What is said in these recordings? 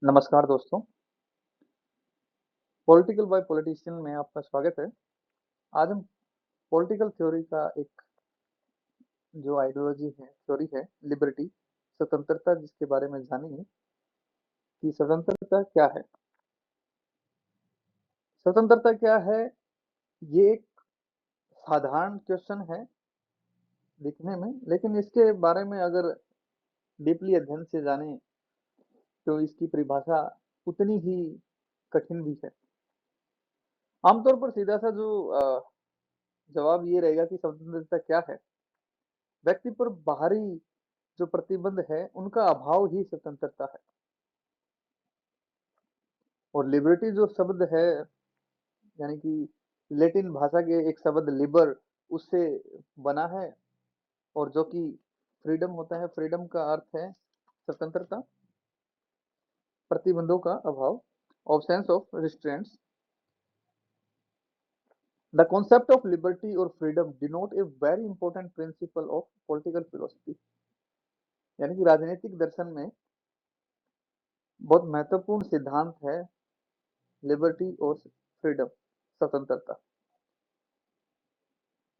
नमस्कार दोस्तों, political bye politician में आपका स्वागत है। आज हम पॉलिटिकल थ्योरी का एक जो आइडियोलॉजी है, थ्योरी है, लिबर्टी, स्वतंत्रता जिसके बारे में जानेंगे कि स्वतंत्रता क्या है? स्वतंत्रता क्या है? ये एक साधारण क्वेश्चन है दिखने में, लेकिन इसके बारे में अगर डीपली अध्ययन से जानें, तो इसकी परिभाषा उतनी ही कठिन भी है। आमतौर पर सीधा-सा जो जवाब ये रहेगा कि स्वतंत्रता क्या है? व्यक्ति पर बाहरी जो प्रतिबंध है उनका अभाव ही स्वतंत्रता है। और लिबर्टी जो शब्द है यानी कि लैटिन भाषा के एक शब्द लिबर उससे बना है और जो कि फ्रीडम होता है, फ्रीडम का अर्थ है स्वतंत्रता, प्रतिबंधों का अभाव, absence of restraints. The concept of liberty or freedom denote a very important principle of political philosophy। यानी कि राजनीतिक दर्शन में बहुत महत्वपूर्ण सिद्धांत है लिबर्टी और फ्रीडम, स्वतंत्रता।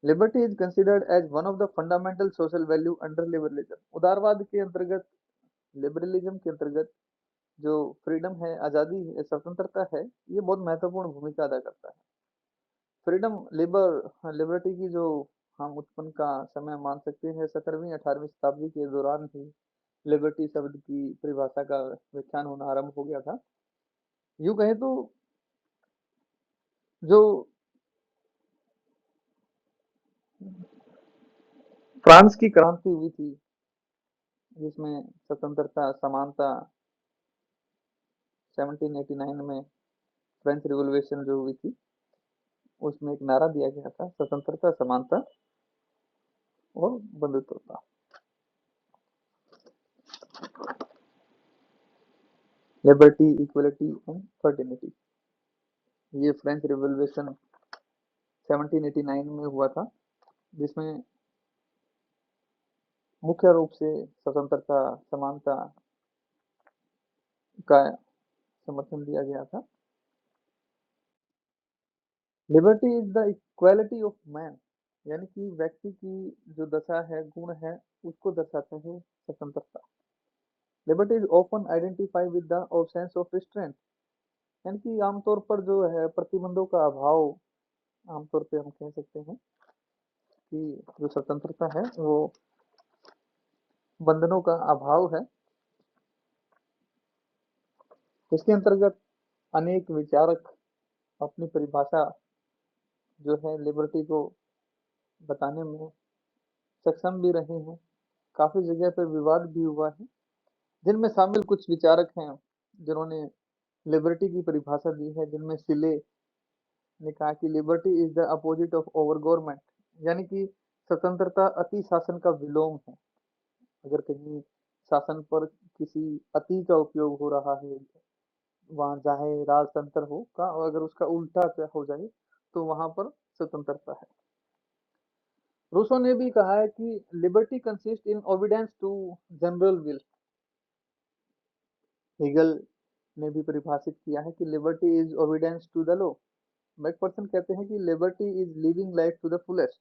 Liberty is considered as one of the fundamental social value under liberalism. उदारवाद के अंतर्गत, लिबरलिज्म के अंतर्गत जो फ्रीडम है, आजादी है, स्वतंत्रता है, ये बहुत महत्वपूर्ण भूमिका अदा करता है। फ्रीडम, लिबर्टी की जो हम उत्पन्न का समय मान सकते हैं 17वीं 18वीं शताब्दी के दौरान ही लिबर्टी शब्द की परिभाषा का व्याख्यान होना आरंभ हो गया था। यूं कहें तो जो फ्रांस की क्रांति हुई थी जिसमें स्वतंत्रता, समानता, 1789 में फ्रेंच रिवॉल्यूशन जो हुई थी उसमें एक नारा दिया गया था, स्वतंत्रता, समानता और बंधुत्वता। Liberty, equality and fraternity. ये फ्रेंच रिवॉल्यूशन 1789 में हुआ था जिसमें मुख्य रूप से स्वतंत्रता, समानता का समर्थन दिया गया था। Liberty is the equality of man, यानी कि व्यक्ति की जो दशा है, गुण है, उसको दर्शाता है स्वतंत्रता। Liberty is often identify with the absence of restraint, यानी कि आमतौर पर जो है प्रतिबंधों का अभाव, आमतौर पे हम कह सकते हैं कि जो स्वतंत्रता है वो बंधनों का अभाव है। इसके अंतर्गत अनेक विचारक अपनी परिभाषा जो है लिबर्टी को बताने में सक्षम भी रहे हैं। काफी जगह पर विवाद भी हुआ है, जिनमें शामिल कुछ विचारक हैं जिन्होंने लिबर्टी की परिभाषा दी है, जिनमें सिले ने कहा कि liberty is the opposite of over government, यानी कि स्वतंत्रता अति शासन का विलोम है। अगर कहीं शासन पर किसी अति का उपयोग हो रहा है, वहां चाहे राजतंत्र हो का, और अगर उसका उल्टा क्या हो जाए तो वहां पर स्वतंत्रता है। रूसो ने भी कहा है कि liberty consist in obedience to general will. Hegel ने भी परिभाषित किया है कि liberty is obedience to the law. Macpherson कहते हैं कि liberty is living life to the fullest.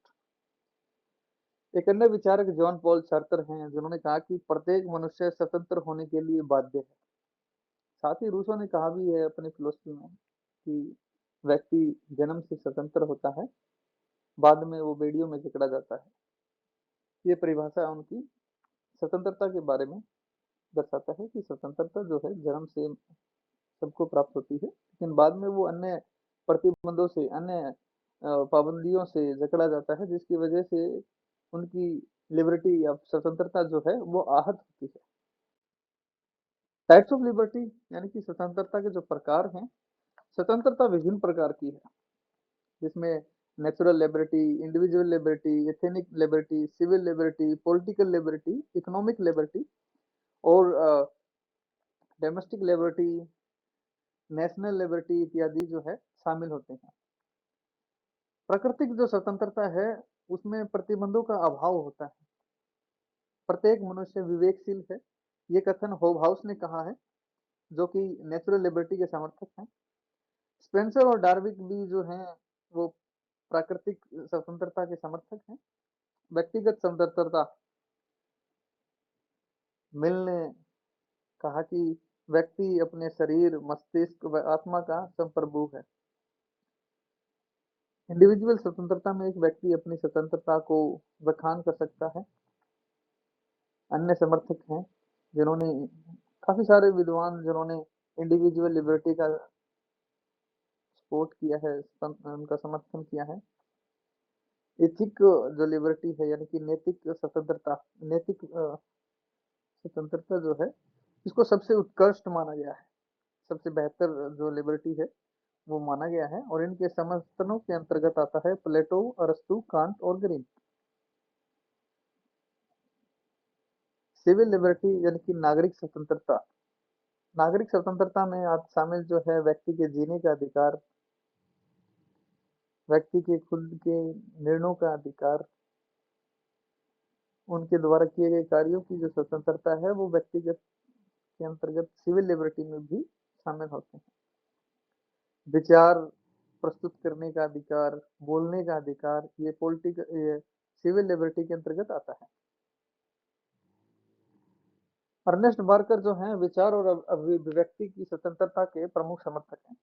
एक अन्य विचारक जॉन पॉल सार्तर हैं जिन्होंने कहा कि प्रत्येक मनुष्य स्वतंत्र होने के लिए बाध्य है। साथ ही रूसो ने कहा भी है अपनी फिलोसफी में कि व्यक्ति जन्म से स्वतंत्र होता है, बाद में वो बेड़ियों में जकड़ा जाता है। ये परिभाषा उनकी स्वतंत्रता के बारे में दर्शाता है कि स्वतंत्रता जो है जन्म से सबको प्राप्त होती है, लेकिन बाद में वो अन्य प्रतिबंधों से, अन्य पाबंदियों से जकड़ा जाता है, जिसकी वजह से उनकी लिबर्टी या स्वतंत्रता जो है वो आहत होती है। टाइप्स ऑफ लिबर्टी, यानी कि स्वतंत्रता के जो प्रकार हैं। स्वतंत्रता विभिन्न प्रकार की है, जिसमें natural liberty, individual liberty, ethnic liberty, civil liberty, political liberty, economic liberty और डोमेस्टिक लिबर्टी, नेशनल लिबर्टी इत्यादि जो है शामिल होते हैं। प्राकृतिक जो स्वतंत्रता है उसमें प्रतिबंधों का अभाव होता है, प्रत्येक मनुष्य विवेकशील है। ये कथन होबहाउस ने कहा है। जो कि नेचुरल लिबर्टी के समर्थक हैं। स्पेंसर और डार्विक भी जो हैं वो प्राकृतिक स्वतंत्रता के समर्थक हैं। व्यक्तिगत स्वतंत्रता, मिल ने कहा कि व्यक्ति अपने शरीर, मस्तिष्क व आत्मा का संप्रभु है। इंडिविजुअल स्वतंत्रता में एक व्यक्ति अपनी स्वतंत्रता को बखान कर सकता है। अन्य समर्थक हैं जिन्होंने, काफी सारे विद्वान जिन्होंने इंडिविजुअल लिबर्टी का सपोर्ट किया है, उनका समर्थन किया है। एथिक जो लिबर्टी है यानी कि नैतिक स्वतंत्रता, नैतिक स्वतंत्रता जो है इसको सबसे उत्कृष्ट माना गया है, सबसे बेहतर जो लिबर्टी है वो माना गया है, और इनके समर्थनों के अंतर्गत आता है प्लेटो, अरस्तु, कांट और ग्रीन। सिविल लिबर्टी यानी कि नागरिक स्वतंत्रता, नागरिक स्वतंत्रता में आप शामिल जो है व्यक्ति के जीने का अधिकार, व्यक्ति के खुद के निर्णयों का अधिकार, उनके द्वारा किए गए कार्यों की जो स्वतंत्रता है वो व्यक्तिगत के अंतर्गत सिविल लिबर्टी में भी शामिल होते हैं। विचार प्रस्तुत करने का अधिकार, बोलने का अधिकार, ये सिविल लिबर्टी के अंतर्गत आता है। अर्नेस्ट बार्कर जो हैं विचार और अभिव्यक्ति की स्वतंत्रता के प्रमुख समर्थक हैं।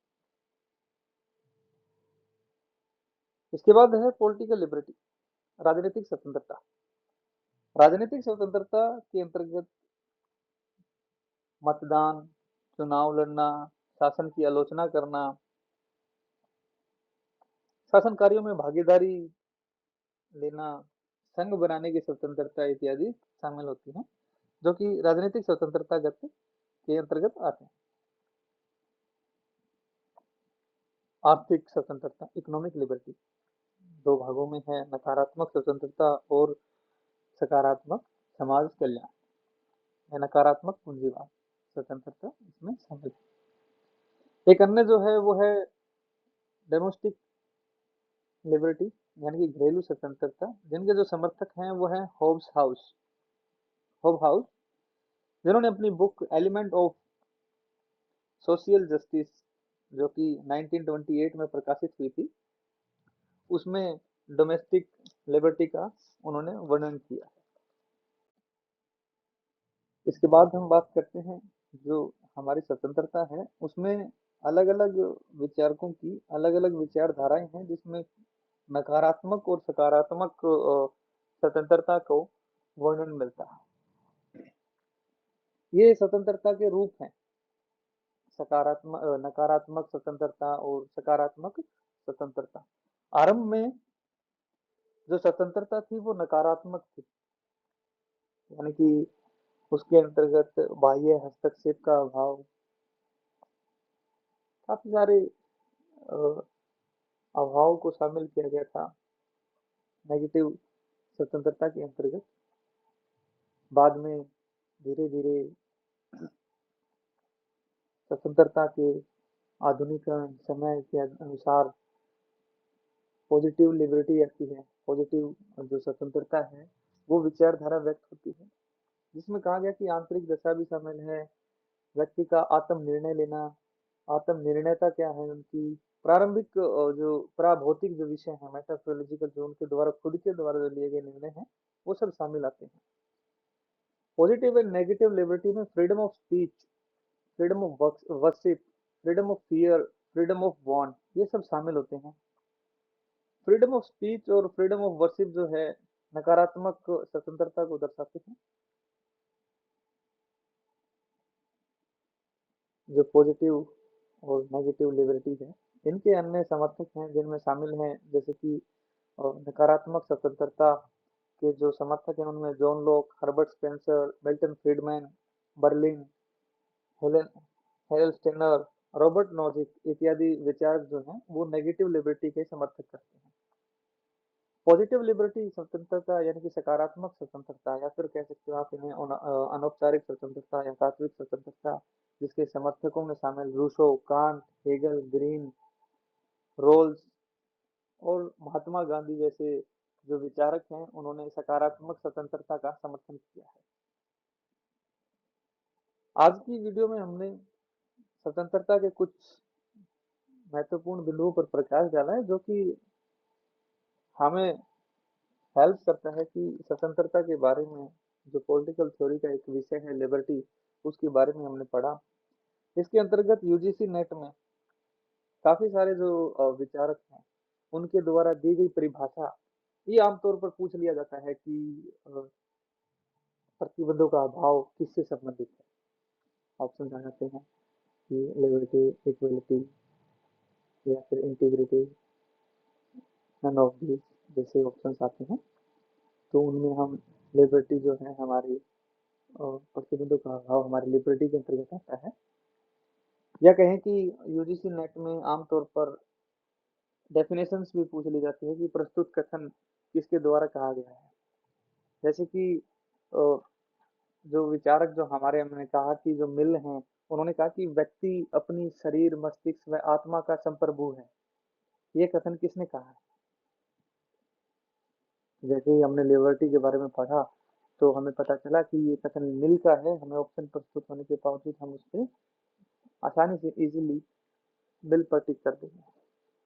इसके बाद है पॉलिटिकल लिबर्टी, राजनीतिक स्वतंत्रता। राजनीतिक स्वतंत्रता के अंतर्गत मतदान, चुनाव लड़ना, शासन की आलोचना करना, शासन कार्यों में भागीदारी लेना, संघ बनाने की स्वतंत्रता इत्यादि शामिल होती हैं, जो कि राजनीतिक स्वतंत्रता के अंतर्गत आते हैं। आर्थिक स्वतंत्रता, इकोनॉमिक लिबर्टी, दो भागों में है, नकारात्मक स्वतंत्रता और सकारात्मक समाज कल्याण या नकारात्मक पूंजीवाद स्वतंत्रता इसमें शामिल है। एक अन्य जो है वो है डोमेस्टिक लिबर्टी यानी कि घरेलू स्वतंत्रता, जिनके जो समर्थक हैं वो है होब हाउस, जिन्होंने अपनी book element of social justice जो कि 1928 में प्रकाशित हुई थी, उसमें डोमेस्टिक लिबर्टी का उन्होंने वर्णन किया। इसके बाद हम बात करते हैं जो हमारी स्वतंत्रता है उसमें अलग अलग विचारकों की अलग अलग विचारधाराएं हैं, जिसमें नकारात्मक और सकारात्मक स्वतंत्रता को वर्णन मिलता है। ये स्वतंत्रता के रूप हैं, सकारात्मक नकारात्मक स्वतंत्रता और सकारात्मक स्वतंत्रता। आरंभ में जो स्वतंत्रता थी वो नकारात्मक थी, यानी कि उसके अंतर्गत बाह्य हस्तक्षेप का अभाव, काफी सारे अभाव को शामिल किया गया था नेगेटिव स्वतंत्रता के अंतर्गत। बाद में धीरे धीरे स्वतंत्रता के आधुनिकरण समय के अनुसार पॉजिटिव लिबर्टी आती है। पॉजिटिव जो स्वतंत्रता है वो विचारधारा व्यक्त होती है, जिसमें कहा गया कि आंतरिक दशा भी शामिल है, व्यक्ति का आत्म निर्णय लेना, आत्म निर्णयता क्या है उनकी, प्रारंभिक जो प्राभौतिक जो विषय है मेटाफिजिकल, जो उनके द्वारा खुद के द्वारा जो लिए गए निर्णय हैं वो सब शामिल आते हैं। पॉजिटिव एंड नेगेटिव लिबर्टी में freedom of speech, freedom of worship, freedom of fear, freedom of bond, ये सब शामिल होते हैं। फ्रीडम ऑफ स्पीच और फ्रीडम ऑफ वर्शिप जो है नकारात्मक स्वतंत्रता को दर्शाते हैं। जो पॉजिटिव और नेगेटिव लिबर्टी है इनके अन्य समर्थक हैं, जिनमें शामिल हैं जैसे कि नकारात्मक स्वतंत्रता के जो समर्थक हैं उनमें John Locke, Herbert Spencer, Milton Friedman, Berlin, Helen Harel Steiner, Robert Nozick इत्यादि विचारक जो हैं वो नेगेटिव लिबर्टी के समर्थक करते हैं। पॉजिटिव लिबर्टी स्वतंत्रता यानी कि सकारात्मक स्वतंत्रता, या फिर कह सकते हो आप इन्हें अनौपचारिक स्वतंत्रता या तात्विक स्वतंत्रता, जिसके समर्थकों में शामिल Rousseau, Kant, Hegel, Green, Rawls और महात्मा गांधी जैसे जो विचारक हैं उन्होंने सकारात्मक स्वतंत्रता का समर्थन किया है। आज की वीडियो में हमने स्वतंत्रता के कुछ महत्वपूर्ण बिंदुओं पर प्रकाश डाला है जो कि हमें हेल्प करता है कि स्वतंत्रता के बारे में जो पॉलिटिकल थ्योरी का एक विषय है लिबर्टी, उसके बारे में हमने पढ़ा। इसके अंतर्गत यूजीसी नेट में काफी सारे जो विचारक हैं उनके द्वारा दी गई परिभाषा, ये आमतौर पर पूछ लिया जाता है कि प्रतिबंधों का अभाव किससे संबंधित है। ऑप्शन आ जाते हैं कि लिबर्टी, इक्वलिटी या फिर इंटीग्रिटी, नन ऑफ दीज जैसे ऑप्शंस आते हैं। तो उनमें हम लिबर्टी जो है हमारी प्रतिबंधों का अभाव हमारी लिबर्टी के अंतर्गत आता है। या कहें कि यूजीसी नेट में आमतौर पर डेफिनेशंस भी पूछ ली जाती है कि प्रस्तुत कथन किसके द्वारा कहा गया है। जैसे कि अ, जो विचारक जो हमारे हमने कहा कि जो मिल हैं, उन्होंने कहा कि व्यक्ति अपनी शरीर, मस्तिष्क व आत्मा का संप्रभु है। ये कथन किसने कहा है? जैसे ही हमने लिबर्टी के बारे में पढ़ा तो हमें पता चला कि ये कथन मिल का है। हमें ऑप्शन प्रस्तुत होने के बावजूद हम उस पे आसानी से इजीली बिल पर टिक कर देंगे,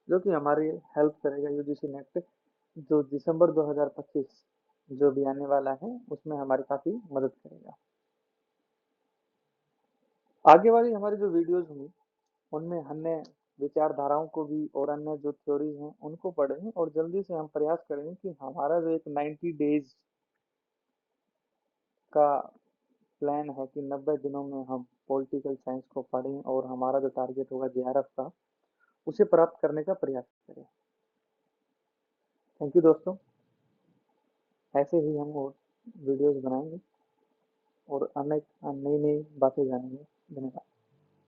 जो कि हमारी हेल्प करेगा यूजीसी नेट जो दिसंबर 2025 जो भी आने वाला है उसमें हमारी काफी मदद करेगा। आगे वाली हमारी जो वीडियोस होंगी उनमें हमने विचारधाराओं को भी और अन्य जो थ्योरीज हैं उनको पढ़ेंगे और जल्दी से हम प्रयास करेंगे कि हमारा जो एक 90 डेज का प्लान है कि 90 दिनों में हम पॉलिटिकल साइंस को पढ़ें और हमारा जो टारगेट होगा जेआरएफ का उसे प्राप्त करने का प्रयास करें। थैंक यू दोस्तों, ऐसे ही हम और वीडियोस बनाएंगे और अनेक नई नई बातें जानेंगे। धन्यवाद।